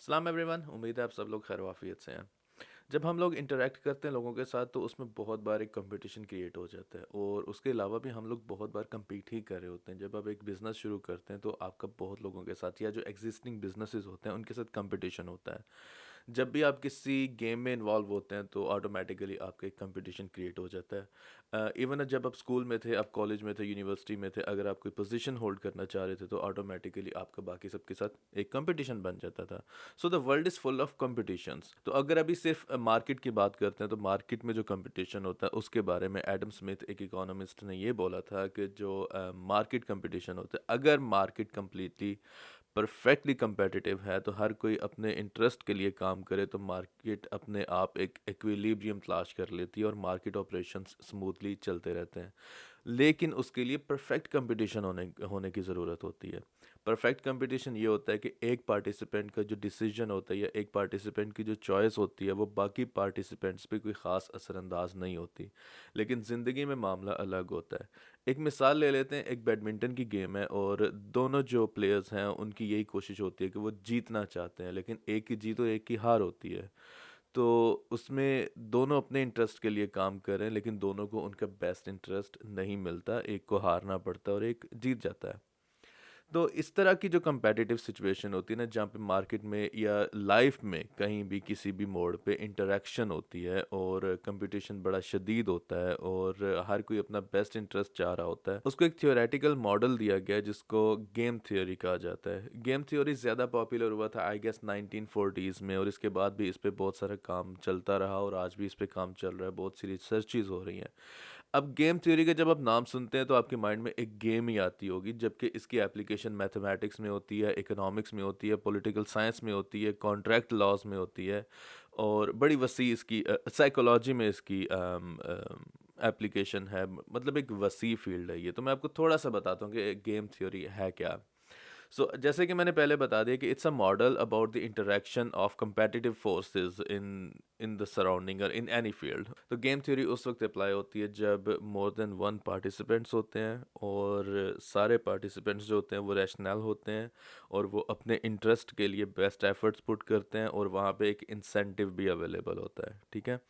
सलाम एवरीवन, उम्मीद है आप सब लोग खैर वाफियत से हैं। जब हम लोग इंटरेक्ट करते हैं लोगों के साथ तो उसमें बहुत बार एक कंपटीशन क्रिएट हो जाता है और उसके अलावा भी हम लोग बहुत बार compete ही कर रहे होते हैं। जब आप एक बिज़नेस शुरू करते हैं तो आपका बहुत लोगों के साथ या जो एग्जिस्टिंग बिजनेसेस होते हैं उनके साथ कंपटीशन होता है। जब भी आप किसी गेम में इन्वॉल्व होते हैं तो ऑटोमेटिकली आपका एक कंपटीशन क्रिएट हो जाता है। इवन जब आप स्कूल में थे, आप कॉलेज में थे, यूनिवर्सिटी में थे, अगर आप कोई पोजीशन होल्ड करना चाह रहे थे तो ऑटोमेटिकली आपका बाकी सबके साथ एक कंपटीशन बन जाता था। So the world is full of competitions. तो अगर अभी सिर्फ मार्केट की बात करते हैं तो मार्केट में जो कंपटीशन होता है उसके बारे में एडम स्मिथ एक इकोनॉमिस्ट ने ये बोला था कि जो मार्केट कंपटीशन होता है, अगर मार्केट कम्प्लीटली परफेक्टली कंपेटिटिव है तो हर कोई अपने इंटरेस्ट के लिए काम करे तो मार्केट अपने आप एक इक्विलिब्रियम तलाश कर लेती है और मार्केट ऑपरेशंस स्मूथली चलते रहते हैं। लेकिन उसके लिए परफेक्ट कंपटीशन होने होने की ज़रूरत होती है। परफेक्ट कंपटीशन ये होता है कि एक पार्टिसिपेंट का जो डिसीजन होता है या एक पार्टिसिपेंट की जो चॉइस होती है वो बाकी पार्टिसिपेंट्स पे कोई ख़ास असरअंदाज नहीं होती। लेकिन ज़िंदगी में मामला अलग होता है। एक मिसाल ले लेते हैं, एक बैडमिंटन की गेम है और दोनों जो प्लेयर्स हैं उनकी यही कोशिश होती है कि वो जीतना चाहते हैं, लेकिन एक की जीत और एक की हार होती है। तो उसमें दोनों अपने इंटरेस्ट के लिए काम कर रहे हैं लेकिन दोनों को उनका बेस्ट इंटरेस्ट नहीं मिलता, एक को हारना पड़ता है और एक जीत जाता है। तो इस तरह की जो कंपेटिटिव सिचुएशन होती है ना, जहाँ पे मार्केट में या लाइफ में कहीं भी किसी भी मोड़ पे इंटरेक्शन होती है और कंपटीशन बड़ा शदीद होता है और हर कोई अपना बेस्ट इंटरेस्ट चाह रहा होता है, उसको एक थियोरेटिकल मॉडल दिया गया है जिसको गेम थ्योरी कहा जाता है। गेम थ्योरी ज़्यादा पॉपुलर हुआ था आई गेस 1940s में और इसके बाद भी इस पे बहुत सारा काम चलता रहा और आज भी इस पे काम चल रहा है, बहुत सी रिसर्चेज हो रही हैं। अब गेम थ्योरी का जब आप नाम सुनते हैं तो आपके माइंड में एक गेम ही आती होगी, जबकि इसकी एप्लीकेशन मैथमेटिक्स में होती है, इकोनॉमिक्स में होती है, पॉलिटिकल साइंस में होती है, कॉन्ट्रैक्ट लॉज में होती है और बड़ी वसी इसकी साइकोलॉजी में इसकी एप्लीकेशन है। मतलब एक वसी फील्ड है ये। तो मैं आपको थोड़ा सा बताता हूँ कि गेम थ्योरी है क्या। जैसे कि मैंने पहले बता दिया कि it's a model about the interaction of competitive forces in in the surrounding और इन एनी फील्ड। तो गेम थ्योरी उस वक्त अप्लाई होती है जब मोर देन वन पार्टिसिपेंट्स होते हैं और सारे पार्टिसिपेंट्स जो होते हैं वो रैशनल होते हैं और वो अपने इंटरेस्ट के लिए बेस्ट एफर्ट्स पुट करते हैं और वहाँ पे एक इंसेंटिव भी अवेलेबल होता है। ठीक है।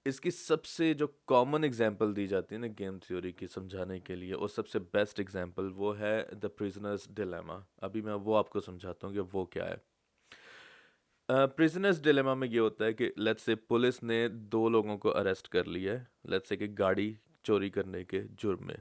इसकी सबसे जो कॉमन एग्जांपल दी जाती है ना गेम थ्योरी की समझाने के लिए, और सबसे बेस्ट एग्जांपल वो है द प्रिजनर्स डिलेमा। अभी मैं वो आपको समझाता हूँ कि वो क्या है। प्रिजनर्स डिलेमा में ये होता है कि लेट्स से पुलिस ने दो लोगों को अरेस्ट कर लिया है, लेट्स से कि गाड़ी चोरी करने के जुर्म में।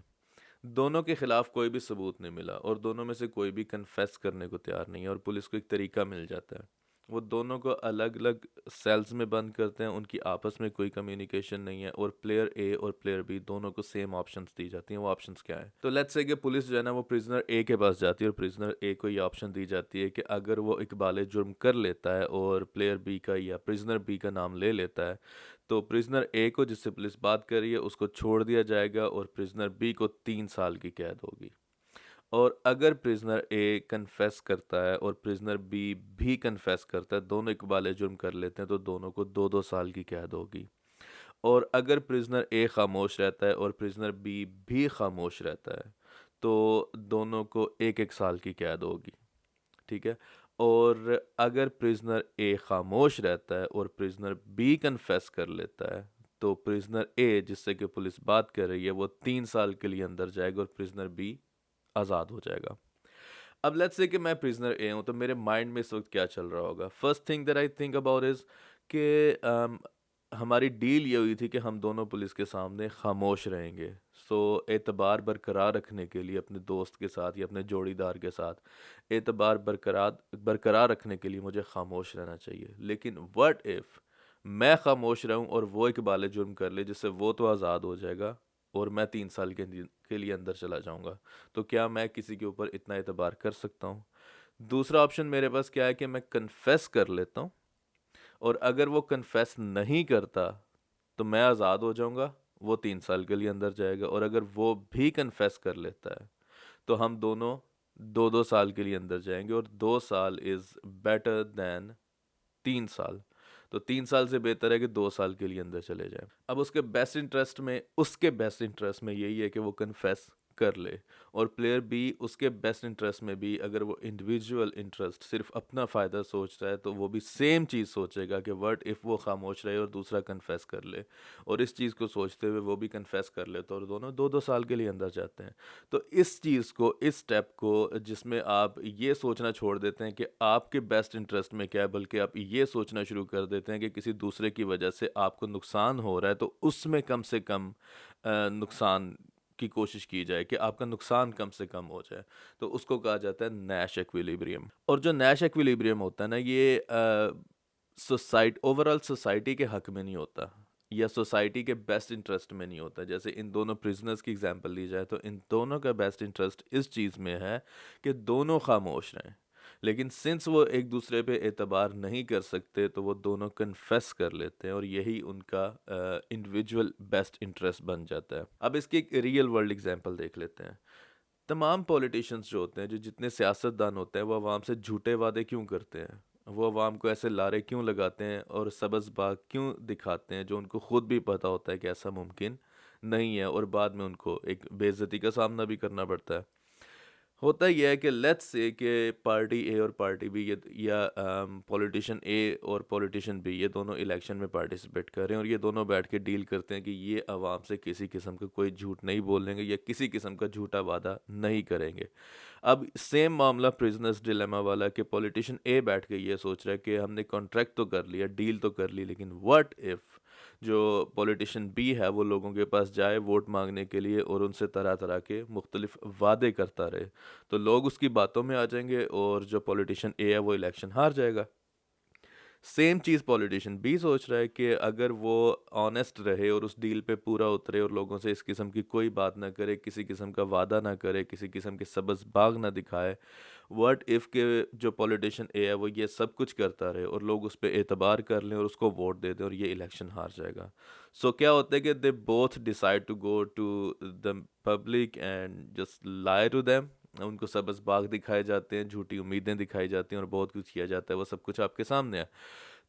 दोनों के खिलाफ कोई भी सबूत नहीं मिला और दोनों में से कोई भी कन्फेस करने को तैयार नहीं है और पुलिस को एक तरीका मिल जाता है। वो दोनों को अलग अलग सेल्स में बंद करते हैं, उनकी आपस में कोई कम्युनिकेशन नहीं है और प्लेयर ए और प्लेयर बी दोनों को सेम ऑप्शंस दी जाती हैं। वो ऑप्शंस क्या है? तो लेट्स से कि पुलिस जो है ना वो प्रिजनर ए के पास जाती है और प्रिजनर ए को ये ऑप्शन दी जाती है कि अगर वो इकबाल जुर्म कर लेता है और प्लेयर बी का या प्रिजनर बी का नाम ले लेता है तो प्रिजनर ए को, जिससे पुलिस बात कर रही है, उसको छोड़ दिया जाएगा और प्रिजनर बी को 3 साल की कैद होगी। और अगर प्रिजनर ए कन्फेस करता है और प्रिजनर बी भी कन्फेस करता है, दोनों इकबाल जुर्म कर लेते हैं, तो दोनों को 2-2 साल की कैद होगी। और अगर प्रिजनर ए खामोश रहता है और प्रिजनर बी भी खामोश रहता है तो दोनों को 1-1 साल की कैद होगी। ठीक है। और अगर प्रिजनर ए खामोश रहता है और प्रिजनर बी कन्फेस कर लेता है तो प्रिजनर ए, जिससे कि पुलिस बात कर रही है, वो 3 साल के लिए अंदर जाएगा और प्रिजनर बी आज़ाद हो जाएगा। अब लेट्स से कि मैं प्रिजनर ए हूँ तो मेरे माइंड में इस वक्त क्या चल रहा होगा? First thing that I think about is कि हमारी डील ये हुई थी कि हम दोनों पुलिस के सामने खामोश रहेंगे। एतबार बरकरार रखने के लिए अपने दोस्त के साथ या अपने जोड़ीदार के साथ एतबार बरकरार बरकरार रखने के लिए मुझे खामोश रहना चाहिए। लेकिन व्हाट इफ़ मैं खामोश रहूं और वो इकबाल जुर्म कर ले, जिससे वो तो आज़ाद हो जाएगा और मैं 3 साल के लिए अंदर चला जाऊंगा। तो क्या मैं किसी के ऊपर इतना एतबार कर सकता हूँ? दूसरा ऑप्शन मेरे पास क्या है कि मैं कन्फेस कर लेता हूँ और अगर वो कन्फेस नहीं करता तो मैं आज़ाद हो जाऊंगा, वो 3 साल के लिए अंदर जाएगा। और अगर वो भी कन्फेस कर लेता है तो हम दोनों 2-2 साल के लिए अंदर जाएंगे और 2 साल इज़ बेटर दैन 3 साल। तो 3 साल से बेहतर है कि 2 साल के लिए अंदर चले जाए। अब उसके बेस्ट इंटरेस्ट में यही है कि वो कन्फेस कर ले और प्लेयर बी उसके बेस्ट इंटरेस्ट में भी अगर वो इंडिविजुअल इंटरेस्ट सिर्फ अपना फ़ायदा सोच रहा है तो वो भी सेम चीज़ सोचेगा कि व्हाट इफ़ वो खामोश रहे और दूसरा कन्फेस कर ले, और इस चीज़ को सोचते हुए वो भी कन्फेस कर ले, तो और दोनों 2-2 साल के लिए अंदर जाते हैं। तो इस चीज़ को, इस स्टेप को जिसमें आप ये सोचना छोड़ देते हैं कि आपके बेस्ट इंटरेस्ट में क्या है, बल्कि आप ये सोचना शुरू कर देते हैं कि किसी दूसरे की वजह से आपको नुकसान हो रहा है, तो उसमें कम से कम नुकसान की कोशिश की जाए कि आपका नुकसान कम से कम हो जाए। तो उसको कहा जाता है नैश एक्विलिब्रियम। और जो नैश एक्विलिब्रियम होता है ना, ये ओवरऑल सोसाइटी के हक में नहीं होता या सोसाइटी के बेस्ट इंटरेस्ट में नहीं होता। जैसे इन दोनों प्रिजनर्स की एग्जांपल ली जाए तो इन दोनों का बेस्ट इंटरेस्ट इस चीज़ में है कि दोनों खामोश रहें, लेकिन सिंस वो एक दूसरे पे एतबार नहीं कर सकते तो वो दोनों कन्फेस कर लेते हैं और यही उनका इंडिविजुअल बेस्ट इंटरेस्ट बन जाता है। अब इसकी एक रियल वर्ल्ड एग्जांपल देख लेते हैं। तमाम पॉलिटिशियंस जो होते हैं, जो जितने सियासतदान होते हैं, वो अवाम से झूठे वादे क्यों करते हैं? वो अवाम को ऐसे लारे क्यों लगाते हैं और सब्ज़ बाग क्यों दिखाते हैं, जो उनको खुद भी पता होता है कि ऐसा मुमकिन नहीं है, और बाद में उनको एक बेइज्जती का सामना भी करना पड़ता है। होता ये है कि लेट्स से कि पार्टी ए और पार्टी बी, ये या पॉलिटिशियन ए और पॉलिटिशियन बी, ये दोनों इलेक्शन में पार्टिसिपेट कर रहे हैं और ये दोनों बैठ के डील करते हैं कि ये आवाम से किसी किस्म का कोई झूठ नहीं बोलेंगे या किसी किस्म का झूठा वादा नहीं करेंगे। अब सेम मामला प्रिजनर्स डिलेमा वाला कि पॉलिटिशियन ए बैठ के ये सोच रहा है कि हमने कॉन्ट्रैक्ट तो कर लिया, डील तो कर ली, लेकिन व्हाट इफ़ जो पॉलिटिशियन बी है वो लोगों के पास जाए वोट मांगने के लिए और उनसे तरह तरह के मुख्तलिफ वादे करता रहे, तो लोग उसकी बातों में आ जाएंगे और जो पॉलिटिशियन ए है वो इलेक्शन हार जाएगा। सेम चीज़ पॉलिटिशियन बी सोच रहा है कि अगर वो ऑनेस्ट रहे और उस डील पे पूरा उतरे और लोगों से इस किस्म की कोई बात ना करे, किसी किस्म का वादा ना करे, किसी किस्म के सब्ज़ बाग ना दिखाए, व्हाट इफ़ के जो पॉलिटिशियन ए है वो ये सब कुछ करता रहे और लोग उस पे एतबार कर लें और उसको वोट दे दें और ये इलेक्शन हार जाएगा। सो क्या होता है कि they both decide to go to the public and just lie to them. उनको सब्ज़ बाग दिखाए जाते हैं, झूठी उम्मीदें दिखाई जाती हैं और बहुत कुछ किया जाता है, वो सब कुछ आपके सामने है।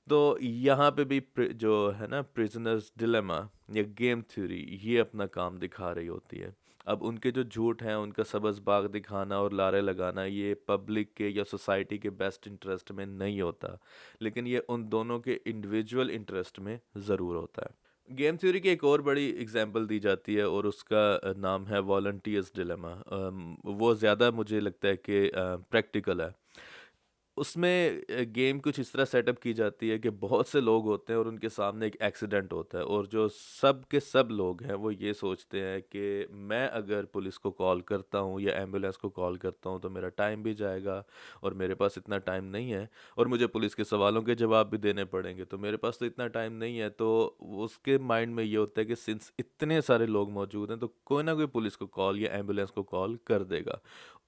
तो यहाँ पे भी जो है ना प्रिजनर्स डिलेमा या गेम थ्योरी, ये अपना काम दिखा रही होती है। अब उनके जो झूठ हैं, उनका सब्ज़ बाग दिखाना और लारे लगाना, ये पब्लिक के या सोसाइटी के बेस्ट इंटरेस्ट में नहीं होता, लेकिन ये उन दोनों के इंडिविजुअल इंटरेस्ट में ज़रूर होता है। गेम थ्योरी की एक और बड़ी एग्जांपल दी जाती है और उसका नाम है वॉलंटियर्स डिलेमा। वो ज़्यादा मुझे लगता है कि प्रैक्टिकल है। उसमें गेम कुछ इस तरह सेटअप की जाती है कि बहुत से लोग होते हैं और उनके सामने एक एक्सीडेंट होता है, और जो सब के सब लोग हैं वो ये सोचते हैं कि मैं अगर पुलिस को कॉल करता हूँ या एम्बुलेंस को कॉल करता हूँ तो मेरा टाइम भी जाएगा और मेरे पास इतना टाइम नहीं है, और मुझे पुलिस के सवालों के जवाब भी देने पड़ेंगे, तो मेरे पास तो इतना टाइम नहीं है। तो उसके माइंड में ये होता है कि सिंस इतने सारे लोग मौजूद हैं तो कोई ना कोई पुलिस को कॉल या एम्बुलेंस को कॉल कर देगा,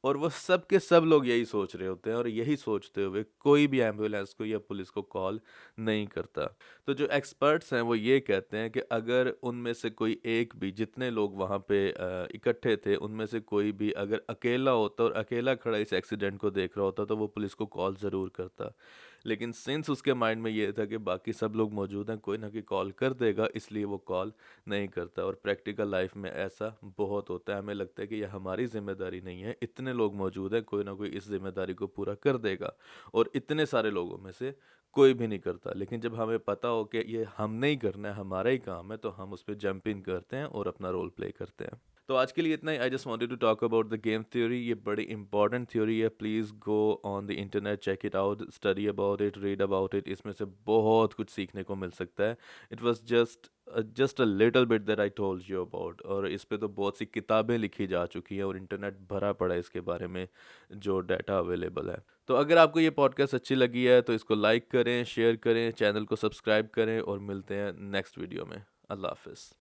और वो सब के सब लोग यही सोच रहे होते हैं और यही सोचते हुए कोई भी एम्बुलेंस को या पुलिस को कॉल नहीं करता। तो जो एक्सपर्ट्स हैं वो ये कहते हैं कि अगर उनमें से कोई एक भी, जितने लोग वहाँ पे इकट्ठे थे उनमें से कोई भी अगर अकेला होता और अकेला खड़ा इस एक्सीडेंट को देख रहा होता तो वो पुलिस को कॉल ज़रूर करता, लेकिन सिंस उसके माइंड में ये था कि बाकी सब लोग मौजूद हैं, कोई ना कोई कॉल कर देगा, इसलिए वो कॉल नहीं करता। और प्रैक्टिकल लाइफ में ऐसा बहुत होता है, हमें लगता है कि यह हमारी जिम्मेदारी नहीं है, इतने लोग मौजूद हैं, कोई ना कोई इस जिम्मेदारी को पूरा कर देगा, और इतने सारे लोगों में से कोई भी नहीं करता। लेकिन जब हमें पता हो कि ये हमने ही करना है, हमारा ही काम है, तो हम उस पर जंप इन करते हैं और अपना रोल प्ले करते हैं। तो आज के लिए इतना ही। I just wanted to talk about the game theory. ये बड़ी इंपॉर्टेंट थ्योरी है, please go on the internet, check it out, study about it, read about it. इसमें से बहुत कुछ सीखने को मिल सकता है। It was just a little bit that I told you about, और इस पे तो बहुत सी किताबें लिखी जा चुकी हैं और इंटरनेट भरा पड़ा है इसके बारे में जो डाटा अवेलेबल है। तो अगर आपको ये पॉडकास्ट अच्छी लगी है तो इसको लाइक करें, शेयर करें, चैनल को सब्सक्राइब करें, और मिलते हैं नेक्स्ट वीडियो में। अल्लाह हाफ़िज़।